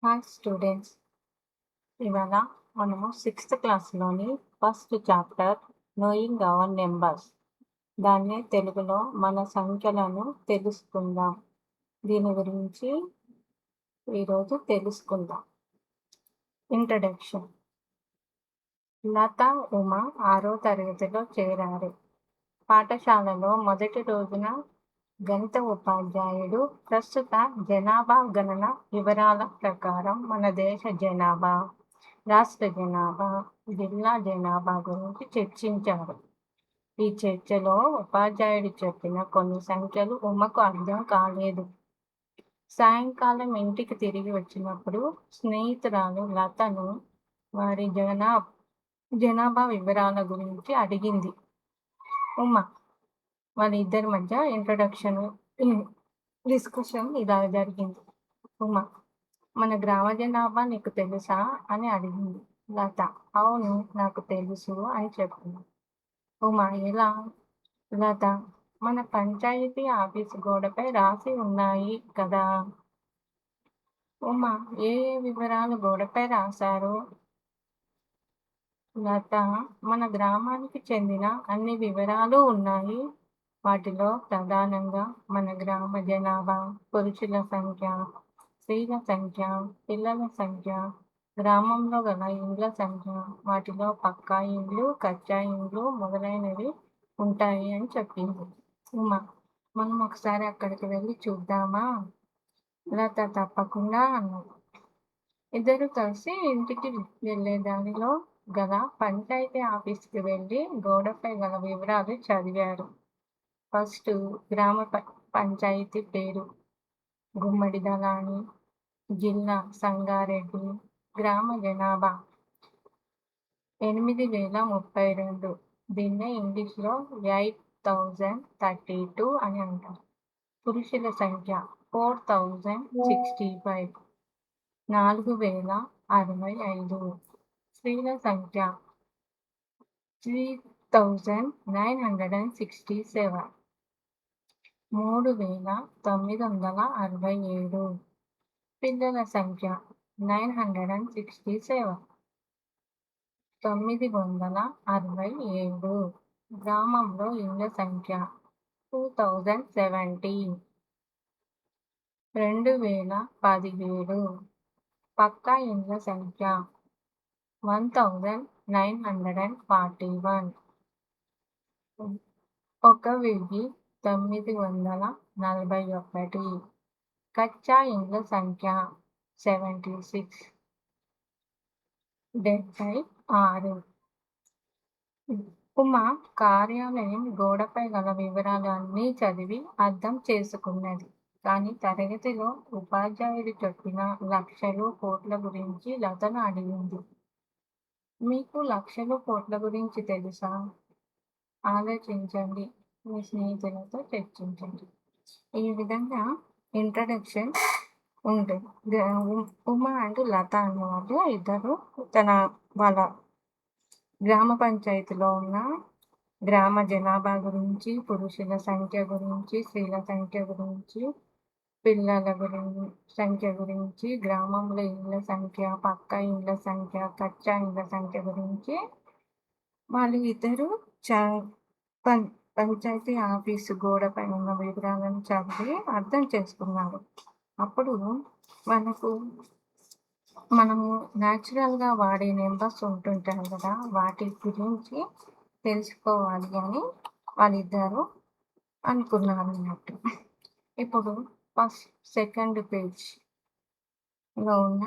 Hi students, ఇవాళ మనము 6th క్లాస్లోని first chapter knowing our numbers దాన్ని తెలుగులో మన సంఖ్యలను తెలుసుకుందాం. దీని గురించి ఈరోజు తెలుసుకుందాం. ఇంట్రడక్షన్. లత, ఉమ 6వ తరగతిలో చేరారు. పాఠశాలలో మొదటి రోజున గణిత ఉపాధ్యాయుడు ప్రస్తుత జనాభా గణన వివరాల ప్రకారం మన దేశ జనాభా, రాష్ట్ర జనాభా, జిల్లా జనాభా గురించి చర్చించారు. ఈ చర్చలో ఉపాధ్యాయుడు చెప్పిన కొన్ని సంఖ్యలు ఉమ్మకు అర్థం కాలేదు. సాయంకాలం ఇంటికి తిరిగి వచ్చినప్పుడు స్నేహితురాలు లతను వారి జనాభా వివరాల గురించి అడిగింది. ఉమ్మ వాళ్ళిద్దరి మధ్య డిస్కషన్ ఇలా జరిగింది. ఉమ, మన గ్రామ జనాభా నీకు తెలుసా అని అడిగింది. లత, అవును నాకు తెలుసు అని చెప్పింది. ఉమ, ఎలా? లత, మన పంచాయతీ ఆఫీసు గోడపై రాసి ఉన్నాయి కదా. ఉమ, ఏ వివరాలు గోడపై రాశారు? లత, మన గ్రామానికి చెందిన అన్ని వివరాలు ఉన్నాయి. వాటిలో ప్రధానంగా మన గ్రామ జనాభా, పురుషుల సంఖ్య, స్త్రీల సంఖ్య, పిల్లల సంఖ్య, గ్రామంలో గల ఇండ్ల సంఖ్య, వాటిలో పక్కా ఇండ్లు, కచ్చా ఇండ్లు మొదలైనవి ఉంటాయి అని చెప్పింది. ఉమ, మనం ఒకసారి అక్కడికి వెళ్ళి చూద్దామా? లత తప్పకుండా అన్నది. ఇద్దరు కలిసి ఇంటికి వెళ్ళే దానిలో గల పంచాయతీ ఆఫీస్కి వెళ్ళి గోడపై గల వివరాలు చదివారు. ఫస్ట్ గ్రామ పంచాయతీ పేరు గుమ్మడి దళాని, జిల్లా సంగారెడ్డి, గ్రామ జనాభా 8032. దీన్నే ఇంగ్లీష్లో 8032 అని అంటారు. పురుషుల సంఖ్య 4065, 4065. స్త్రీల సంఖ్య 3967, 3967. పిల్లల సంఖ్య 967, 967. గ్రామంలో ఇళ్ల సంఖ్య 2070, 2017. పక్కా ఇండ్ల సంఖ్య 1941, 1941. కచ్చా ఇండ్ల సంఖ్య 76, 76. ఉమ కార్యాలయం గోడపై గల వివరాలు అన్నీ చదివి అర్థం చేసుకున్నది. కానీ తరగతిలో ఉపాధ్యాయుడు చెప్పిన లక్షలు, కోట్ల గురించి లతను అడిగింది. మీకు లక్షలు, కోట్ల గురించి తెలుసా? ఆలోచించండి, మీ స్నేహితులతో చర్చించండి. ఈ విధంగా ఇంట్రడక్షన్ ఉంటుంది. ఉమ అండ్ లత అన్నవాళ్ళు ఇద్దరు వాళ్ళ గ్రామ పంచాయతీలో ఉన్న గ్రామ జనాభా గురించి, పురుషుల సంఖ్య గురించి, స్త్రీల సంఖ్య గురించి, పిల్లల సంఖ్య గురించి, గ్రామంలో ఇళ్ళ సంఖ్య, పక్కా ఇండ్ల సంఖ్య, కచ్చా ఇండ్ల సంఖ్య గురించి వాళ్ళు ఇద్దరు పంచాయతీ ఆఫీసు గోడపై ఉన్న వివరాలను చదివి అర్థం చేసుకున్నారు. అప్పుడు మనము న్యాచురల్గా వాడే నెంబర్స్ ఉంటుంటాయి కదా, వాటి గురించి తెలుసుకోవాలి అని వాళ్ళిద్దరు అనుకున్నారు అన్నట్టు. ఇప్పుడు సెకండ్ పేజ్లో ఉన్న